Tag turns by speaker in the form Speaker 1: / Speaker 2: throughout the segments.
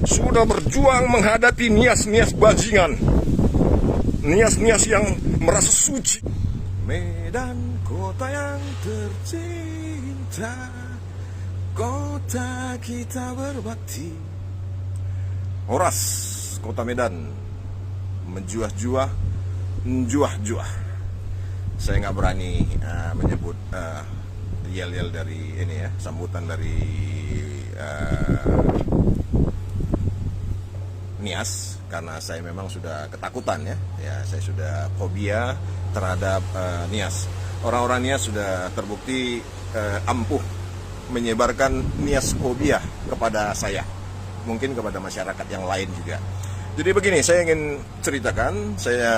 Speaker 1: sudah berjuang menghadapi nias-nias bajingan, nias-nias yang merasa suci. Medan, kota yang tercinta, kota kita berbakti. Horas, kota Medan, menjuah-juah, menjuah-juah. Saya nggak berani menyebut yel-yel dari ini ya, sambutan dari Nias, karena saya memang sudah ketakutan ya, saya sudah fobia terhadap Nias. Orang-orang Nias sudah terbukti ampuh menyebarkan Nias fobia kepada saya, mungkin kepada masyarakat yang lain juga. Jadi begini, saya ingin ceritakan, saya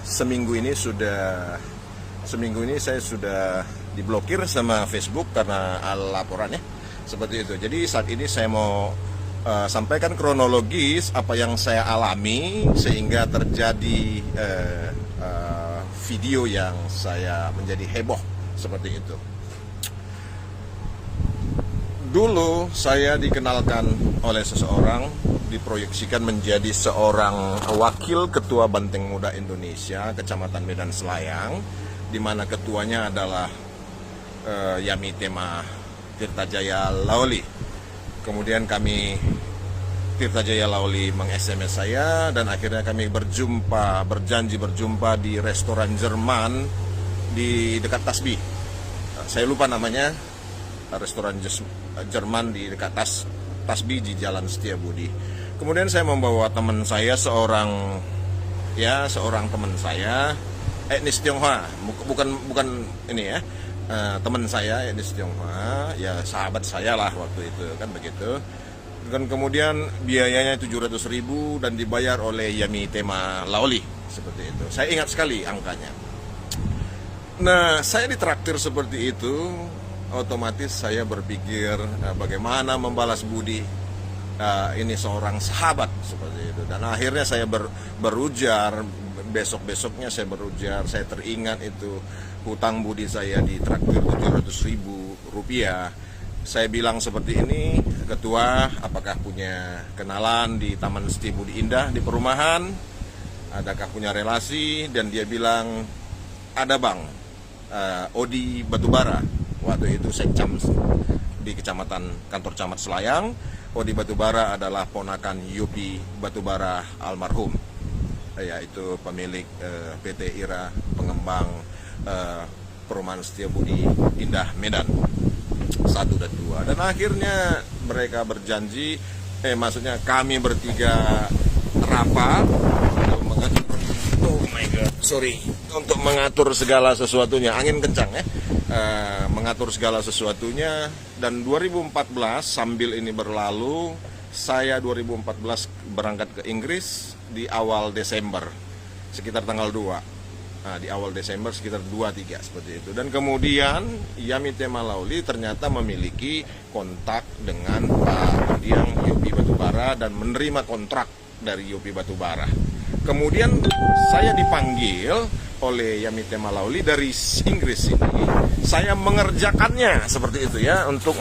Speaker 1: seminggu ini saya sudah diblokir sama Facebook karena laporan ya, seperti itu. Jadi saat ini saya mau sampaikan kronologis apa yang saya alami sehingga terjadi video yang saya menjadi heboh seperti itu. Dulu saya dikenalkan oleh seseorang, diproyeksikan menjadi seorang wakil ketua Banteng Muda Indonesia Kecamatan Medan Selayang, di mana ketuanya adalah Yami Tema Tirtajaya Laoli. Kemudian Tirta Jaya Laoli meng-SMS saya dan akhirnya kami berjanji berjumpa di restoran Jerman di dekat Tasbi. Saya lupa namanya, restoran Jerman di dekat Tasbi di Jalan Setiabudi. Kemudian saya membawa teman saya, seorang teman saya, etnis Tionghoa, bukan ini ya, teman saya etnis Tionghoa, ya sahabat saya lah waktu itu kan begitu. Dan kemudian biayanya 700.000 dan dibayar oleh Yami Tema Laoli seperti itu. Saya ingat sekali angkanya. Nah, saya ditraktir seperti itu, otomatis saya berpikir bagaimana membalas budi ini seorang sahabat seperti itu. Dan akhirnya saya berujar, besok-besoknya saya berujar, saya teringat itu hutang budi saya ditraktir 700.000 rupiah. Saya bilang seperti ini, ketua, apakah punya kenalan di Taman Setiabudi Indah di perumahan? Adakah punya relasi? Dan dia bilang, ada bang, Odi Batubara. Waktu itu sekcam di kecamatan kantor camat Selayang. Odi Batubara adalah ponakan Yopi Batubara almarhum, yaitu pemilik PT IRA, pengembang perumahan Setiabudi Indah Medan 1 dan 2. Dan akhirnya mereka berjanji, kami bertiga rapat untuk mengatur segala sesuatunya. Angin kencang ya, mengatur segala sesuatunya. Dan 2014 sambil ini berlalu, saya 2014 berangkat ke Inggris di awal Desember, sekitar tanggal 2. Di awal Desember sekitar 2-3 seperti itu. Dan kemudian Yami Tema Laoli ternyata memiliki kontak dengan Pak Mendiang Yopi Batubara dan menerima kontrak dari Yopi Batubara. Kemudian saya dipanggil oleh Yami Tema Laoli dari Inggris ini. Saya mengerjakannya seperti itu ya, untuk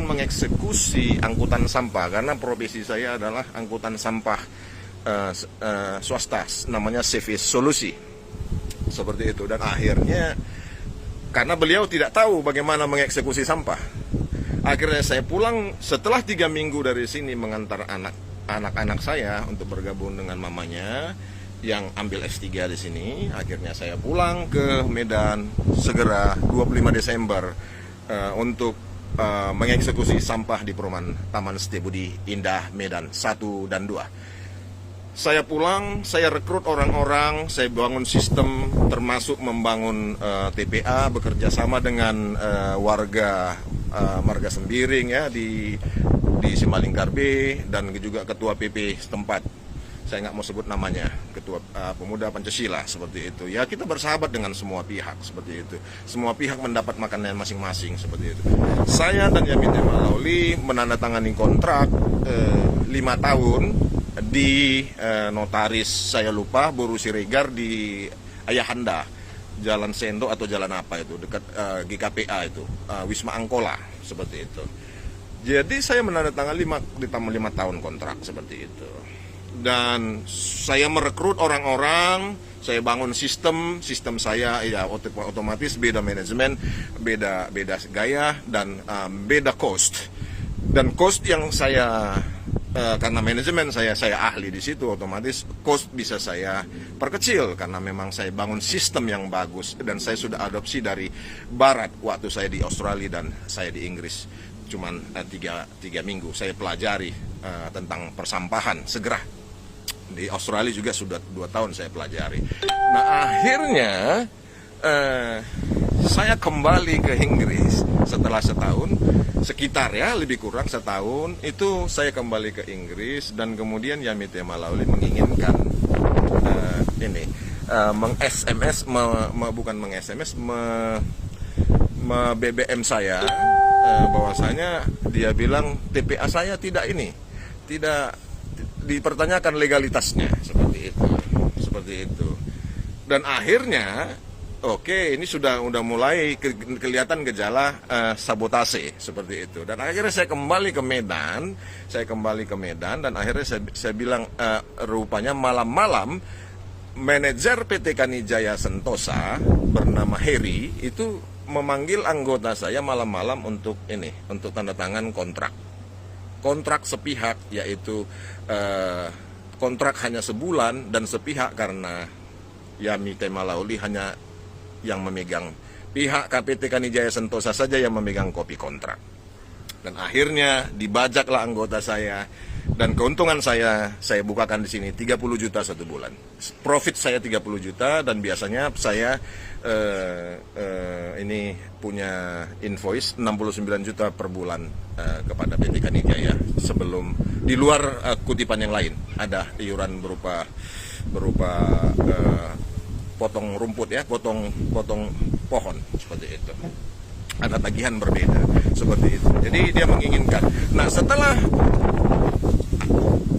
Speaker 1: mengeksekusi angkutan sampah, karena profesi saya adalah angkutan sampah swasta, namanya Service Solusi seperti itu. Dan akhirnya karena beliau tidak tahu bagaimana mengeksekusi sampah, akhirnya saya pulang setelah 3 minggu dari sini mengantar anak-anak saya untuk bergabung dengan mamanya yang ambil S3 di sini. Akhirnya saya pulang ke Medan segera 25 Desember untuk mengeksekusi sampah di perumahan Taman Setiabudi Indah Medan 1 dan 2. Saya pulang, saya rekrut orang-orang, saya bangun sistem, termasuk membangun TPA, bekerja sama dengan warga Marga Sembiring ya di Simalingkar B, dan juga ketua PP setempat. Saya nggak mau sebut namanya, ketua pemuda Pancasila seperti itu. Ya, kita bersahabat dengan semua pihak seperti itu. Semua pihak mendapat makanan masing-masing seperti itu. Saya dan Yami Tema Laoli menandatangani kontrak 5 tahun di notaris, saya lupa, Boru Siregar di Ayahanda, Jalan Sendo atau jalan apa itu, dekat GKPA itu, Wisma Angkola seperti itu. Jadi saya menandatangani 5 tahun kontrak seperti itu. Dan saya merekrut orang-orang, saya bangun sistem saya ya otomatis beda manajemen, beda gaya dan beda cost. Dan cost yang saya karena manajemen saya ahli di situ, otomatis cost bisa saya perkecil karena memang saya bangun sistem yang bagus dan saya sudah adopsi dari barat waktu saya di Australia dan saya di Inggris. Cuman 3 minggu saya pelajari tentang persampahan segera. Di Australia juga sudah 2 tahun saya pelajari. Nah akhirnya saya kembali ke Inggris setelah setahun, sekitar ya lebih kurang setahun itu saya kembali ke Inggris dan kemudian Yamite Malauli menginginkan meng-SMS, bukan meng-SMS, BBM saya, bahwasanya dia bilang TPA saya tidak dipertanyakan legalitasnya seperti itu. Dan akhirnya ini sudah mulai kelihatan gejala sabotase seperti itu. Dan akhirnya saya kembali ke Medan dan akhirnya saya bilang rupanya malam-malam manajer PT Kanijaya Sentosa bernama Heri itu memanggil anggota saya malam-malam untuk tanda tangan kontrak sepihak, yaitu kontrak hanya sebulan dan sepihak karena Yamite Malauli hanya yang memegang, pihak KPT Kanijaya Sentosa saja yang memegang kopi kontrak. Dan akhirnya dibajaklah anggota saya dan keuntungan saya bukakan di sini 30 juta satu bulan. Profit saya 30 juta dan biasanya saya ini punya invoice 69 juta per bulan kepada PT Kanijaya sebelum di luar kutipan yang lain ada iuran berupa potong rumput ya, potong pohon seperti itu. Ada tagihan berbeda seperti itu. Jadi dia menginginkan. Nah, setelah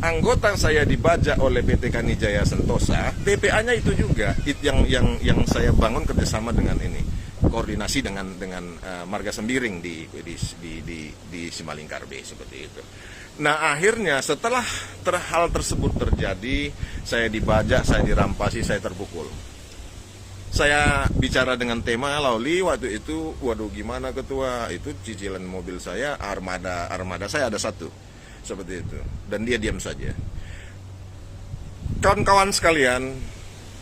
Speaker 1: anggota saya dibajak oleh PT Kanijaya Sentosa, TPA-nya itu juga yang saya bangun kerjasama dengan koordinasi dengan Marga Sembiring di Simalingkar B seperti itu. Nah akhirnya setelah hal tersebut terjadi, saya dibajak, saya dirampasi, saya terpukul. Saya bicara dengan tema Lauli waktu itu, waduh gimana ketua, itu cicilan mobil saya, armada saya ada 1, seperti itu. Dan dia diam saja. Kawan-kawan sekalian,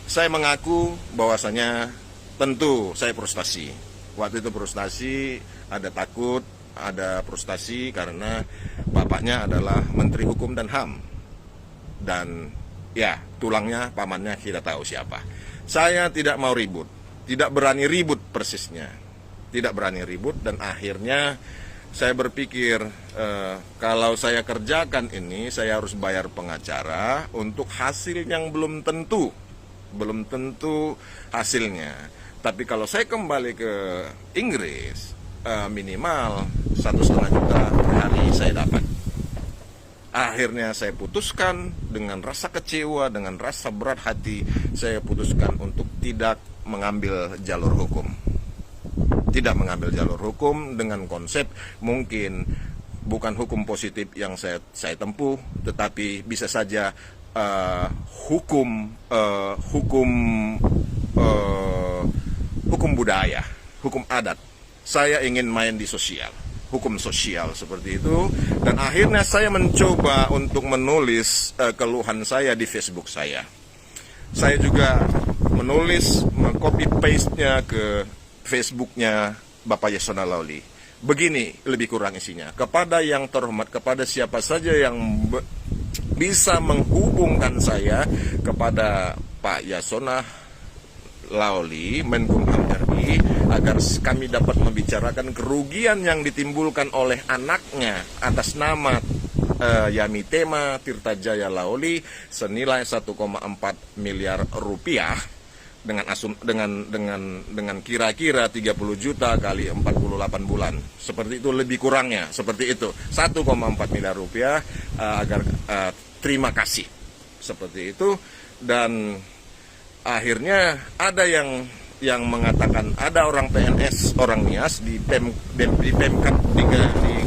Speaker 1: saya mengaku bahwasanya tentu saya frustasi. Waktu itu frustasi, ada takut, ada frustasi karena bapaknya adalah Menteri Hukum dan HAM. Dan ya, tulangnya, pamannya kita tahu siapa. Saya tidak mau ribut, tidak berani ribut persisnya. Tidak berani ribut dan akhirnya saya berpikir kalau saya kerjakan ini, saya harus bayar pengacara untuk hasil yang belum tentu hasilnya. Tapi kalau saya kembali ke Inggris, minimal 1,5 juta per hari saya dapat. Akhirnya saya putuskan dengan rasa kecewa, dengan rasa berat hati, saya putuskan untuk tidak mengambil jalur hukum. Tidak mengambil jalur hukum dengan konsep mungkin bukan hukum positif yang saya tempuh, tetapi bisa saja hukum budaya, hukum adat. Saya ingin main di sosial, hukum sosial seperti itu. Dan akhirnya saya mencoba untuk menulis keluhan saya di Facebook saya. Saya juga menulis, meng-copy paste-nya ke Facebooknya Bapak Yasona Lauli. Begini lebih kurang isinya. Kepada yang terhormat, kepada siapa saja yang bisa menghubungkan saya kepada Pak Yasona Lauli, Menkumham RI, agar kami dapat membicarakan kerugian yang ditimbulkan oleh anaknya atas nama Yamitema Tirtajaya Lauli senilai 1,4 miliar rupiah dengan kira-kira 30 juta kali 48 bulan. Seperti itu lebih kurangnya, seperti itu. 1,4 miliar rupiah agar terima kasih. Seperti itu. Dan akhirnya ada yang mengatakan ada orang PNS, orang NIAS di Pemkab di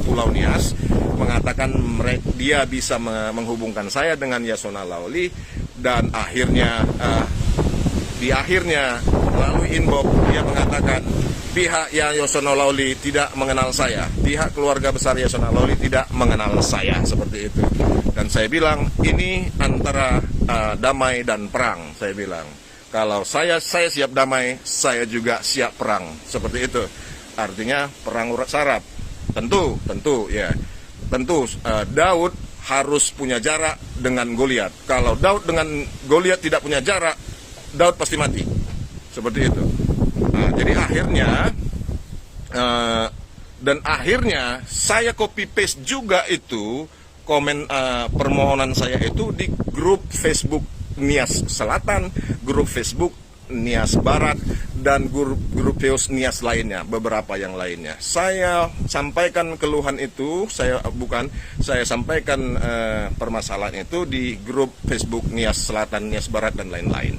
Speaker 1: Pulau Nias, mengatakan dia bisa menghubungkan saya dengan Yasona Lawli, dan akhirnya di akhirnya melalui inbox dia mengatakan pihak Yasona Lawli tidak mengenal saya, pihak keluarga besar Yasona Lawli tidak mengenal saya, seperti itu. Dan saya bilang ini antara damai dan perang. Saya bilang kalau saya siap damai, saya juga siap perang, seperti itu. Artinya perang urat saraf. Tentu ya. Tentu Daud harus punya jarak dengan Goliat. Kalau Daud dengan Goliat tidak punya jarak, Daud pasti mati. Seperti itu. Nah, jadi akhirnya saya copy paste juga itu permohonan saya itu di grup Facebook Nias Selatan, grup Facebook Nias Barat, dan grup Nias lainnya, beberapa yang lainnya. Saya sampaikan keluhan itu, saya sampaikan permasalahan itu di grup Facebook Nias Selatan, Nias Barat, dan lain-lain.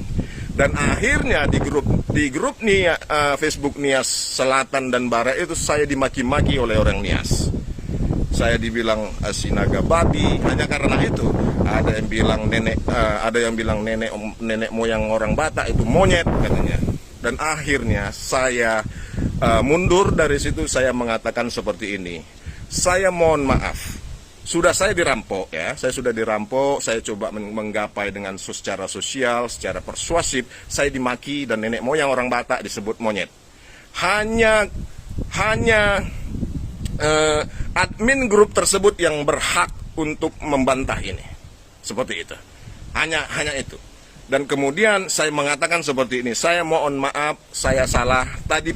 Speaker 1: Dan akhirnya di grup Facebook Nias Selatan dan Barat itu saya dimaki-maki oleh orang Nias. Saya dibilang sinaga babi hanya karena itu. Ada yang bilang nenek moyang orang Batak itu monyet katanya. Dan akhirnya saya mundur dari situ. Saya mengatakan seperti ini. Saya mohon maaf. Saya dirampok ya. Saya sudah dirampok. Saya coba menggapai dengan secara sosial, secara persuasif. Saya dimaki dan nenek moyang orang Batak disebut monyet. Hanya admin grup tersebut yang berhak untuk membantah ini, seperti itu. Hanya itu. Dan kemudian saya mengatakan seperti ini. Saya mohon maaf, saya salah. Tadi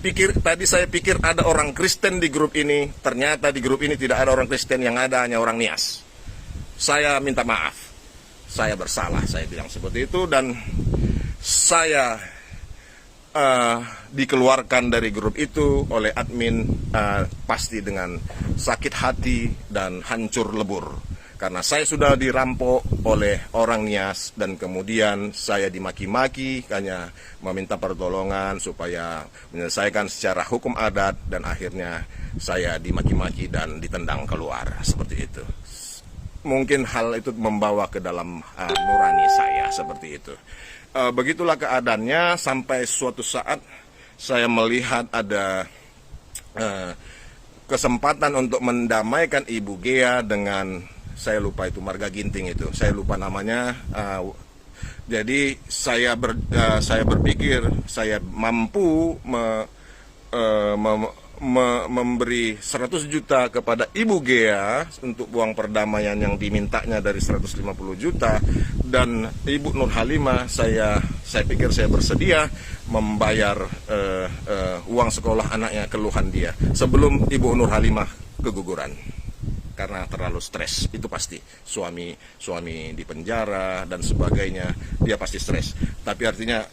Speaker 1: saya pikir ada orang Kristen di grup ini. Ternyata di grup ini tidak ada orang Kristen, yang ada hanya orang Nias. Saya minta maaf. Saya bersalah, saya bilang seperti itu, dan saya dikeluarkan dari grup itu oleh admin pasti dengan sakit hati dan hancur lebur, karena saya sudah dirampok oleh orang Nias dan kemudian saya dimaki-maki, hanya meminta pertolongan supaya menyelesaikan secara hukum adat, dan akhirnya saya dimaki-maki dan ditendang keluar, seperti itu. Mungkin hal itu membawa ke dalam nurani saya, seperti itu. Begitulah keadaannya sampai suatu saat saya melihat ada kesempatan untuk mendamaikan Ibu Gea dengan, saya lupa itu Marga Ginting itu, saya lupa namanya. Jadi saya berpikir saya mampu memberi 100 juta kepada Ibu Gea untuk uang perdamaian yang dimintanya dari 150 juta, dan Ibu Nur Halimah saya pikir saya bersedia membayar uang sekolah anaknya, keluhan dia, sebelum Ibu Nur Halimah keguguran karena terlalu stres. Itu pasti suami di penjara dan sebagainya, dia pasti stres. Tapi artinya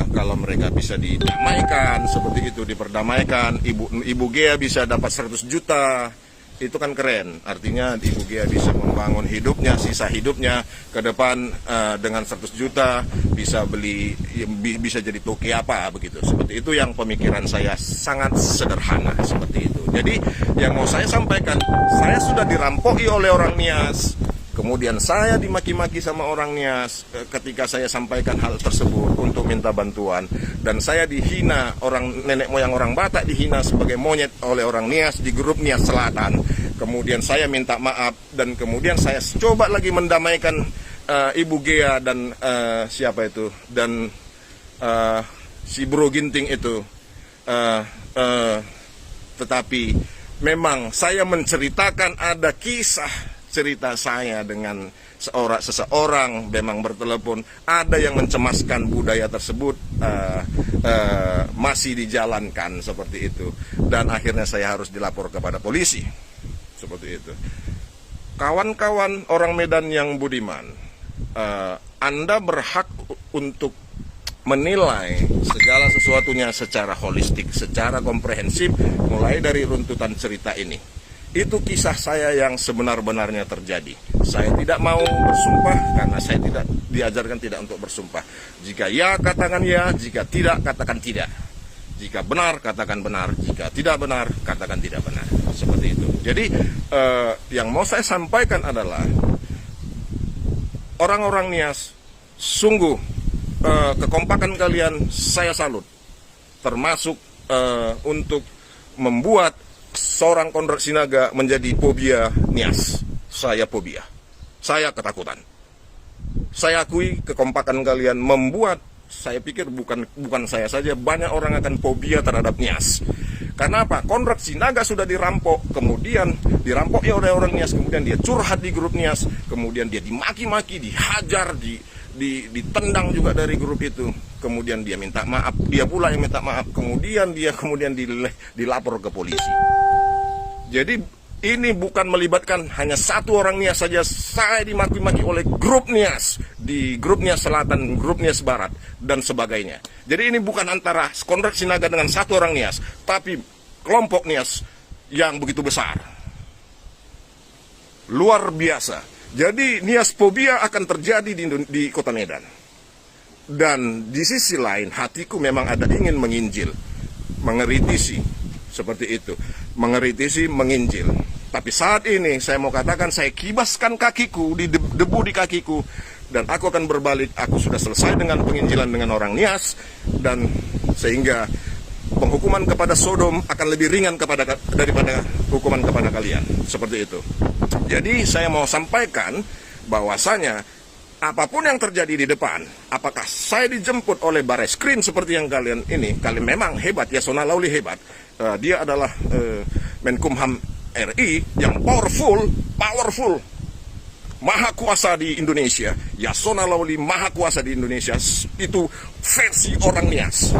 Speaker 1: kalau mereka bisa didamaikan seperti itu, diperdamaikan, Ibu Gea bisa dapat 100 juta, itu kan keren. Artinya Ibu Gea bisa membangun hidupnya, sisa hidupnya ke depan dengan 100 juta bisa bisa jadi toke apa begitu. Seperti itu yang pemikiran saya, sangat sederhana seperti itu. Jadi yang mau saya sampaikan, saya sudah dirampoki oleh orang Nias, kemudian saya dimaki-maki sama orang Nias ketika saya sampaikan hal tersebut untuk minta bantuan, dan saya dihina, nenek moyang orang Batak dihina sebagai monyet oleh orang Nias di grup Nias Selatan. Kemudian saya minta maaf, dan kemudian saya coba lagi mendamaikan Ibu Gea dan siapa itu, dan si Bro Ginting itu. Tetapi memang saya menceritakan ada kisah cerita saya dengan seseorang memang bertelepon, ada yang mencemaskan budaya tersebut masih dijalankan seperti itu, dan akhirnya saya harus dilapor kepada polisi seperti itu. Kawan-kawan orang Medan yang budiman, Anda berhak untuk menilai segala sesuatunya secara holistik, secara komprehensif, mulai dari runtutan cerita ini. Itu kisah saya yang sebenar-benarnya terjadi. Saya tidak mau bersumpah karena saya tidak diajarkan tidak untuk bersumpah. Jika ya, katakan ya, jika tidak, katakan tidak. Jika benar, katakan benar, jika tidak benar, katakan tidak benar. seperti itu. Jadi yang mau saya sampaikan adalah orang-orang Nias, sungguh kekompakan kalian saya salut, termasuk untuk membuat seorang Konrad Sinaga menjadi fobia Nias. Saya fobia, saya ketakutan. Saya akui kekompakan kalian membuat, saya pikir bukan saya saja, banyak orang akan fobia terhadap Nias. Karena apa? Konrad Sinaga sudah dirampok, kemudian dirampok ya oleh orang Nias, kemudian dia curhat di grup Nias, kemudian dia dimaki-maki, dihajar, ditendang juga dari grup itu, kemudian dia minta maaf, dia pula yang minta maaf, kemudian dilapor ke polisi. Jadi ini bukan melibatkan hanya satu orang Nias saja, saya dimaki-maki oleh grup Nias, di grup Nias Selatan, grup Nias Barat, dan sebagainya. Jadi ini bukan antara Konrad Sinaga dengan satu orang Nias, tapi kelompok Nias yang begitu besar. Luar biasa. Jadi Nias fobia akan terjadi di Kota Medan. Dan di sisi lain, hatiku memang ada ingin menginjil, mengeritisi, seperti itu, mengeritisi, menginjil. Tapi saat ini saya mau katakan, saya kibaskan kakiku, di debu di kakiku, dan aku akan berbalik. Aku sudah selesai dengan penginjilan dengan orang Nias, dan sehingga penghukuman kepada Sodom akan lebih ringan daripada hukuman kepada kalian. Seperti itu. Jadi saya mau sampaikan bahwasanya apapun yang terjadi di depan, apakah saya dijemput oleh Bareskrim seperti yang kalian ini, kalian memang hebat, Yasona Lawli hebat. Dia adalah Menkumham RI yang powerful, maha kuasa di Indonesia. Yasona Lawli maha kuasa di Indonesia. Itu versi orang Nias.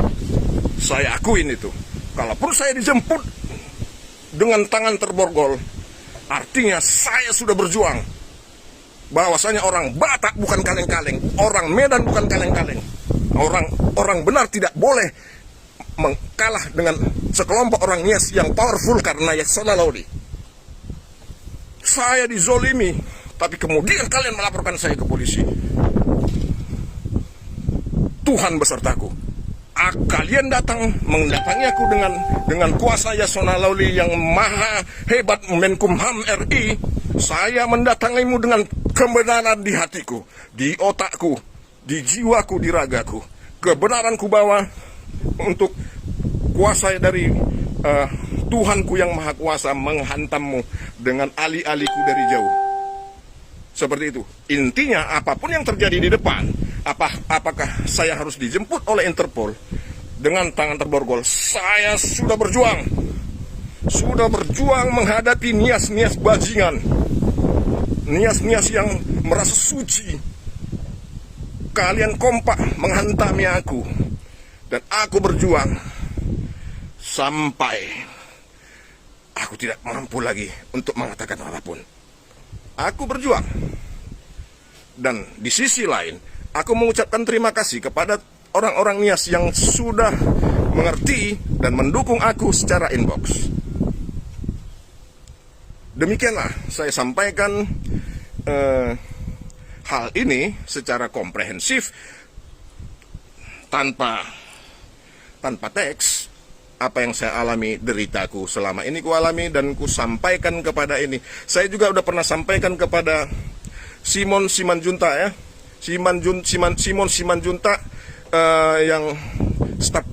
Speaker 1: Saya akuin itu. Kalaupun saya dijemput dengan tangan terborgol, artinya saya sudah berjuang. Bahwasanya orang Batak bukan kaleng-kaleng, orang Medan bukan kaleng-kaleng. Orang benar tidak boleh mengkalah dengan sekelompok orang Nias yang powerful karena Yasona Lawli. Saya dizolimi, tapi kemudian kalian melaporkan saya ke polisi. Tuhan besertaku. Kalian mendatangi aku dengan kuasa Yasona Lawli yang maha hebat, Menkumham RI. Saya mendatangimu dengan kebenaran di hatiku, di otakku, di jiwaku, di ragaku. Kebenaran ku bawa untuk kuasa dari Tuhanku yang maha kuasa menghantammu dengan ali-aliku dari jauh. Seperti itu. Intinya apapun yang terjadi di depan, apakah saya harus dijemput oleh Interpol dengan tangan terborgol, saya sudah berjuang. Sudah berjuang menghadapi Nias-Nias bajingan. Nias-Nias yang merasa suci. Kalian kompak menghantami aku. Dan aku berjuang sampai aku tidak mampu lagi untuk mengatakan apapun. Aku berjuang. Dan di sisi lain, aku mengucapkan terima kasih kepada orang-orang Nias yang sudah mengerti dan mendukung aku secara inbox. Demikianlah saya sampaikan hal ini secara komprehensif tanpa teks. Apa yang saya alami, deritaku selama ini ku alami dan ku sampaikan kepada ini. Saya juga udah pernah sampaikan kepada Simon Simanjunta ya. Simon Simanjunta yang staf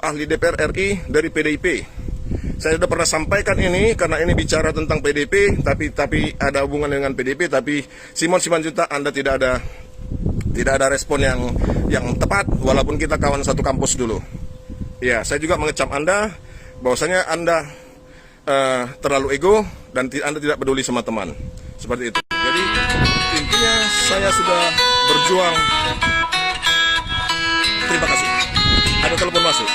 Speaker 1: ahli DPR RI dari PDIP. Saya sudah pernah sampaikan ini karena ini bicara tentang PDIP, tapi ada hubungan dengan PDIP. Tapi Simon Simanjunta, Anda tidak ada respon yang tepat, walaupun kita kawan satu kampus dulu. Ya, saya juga mengecam Anda bahwasanya Anda terlalu ego dan Anda tidak peduli sama teman. Seperti itu. Jadi intinya saya sudah berjuang. Terima kasih. Ada telepon masuk.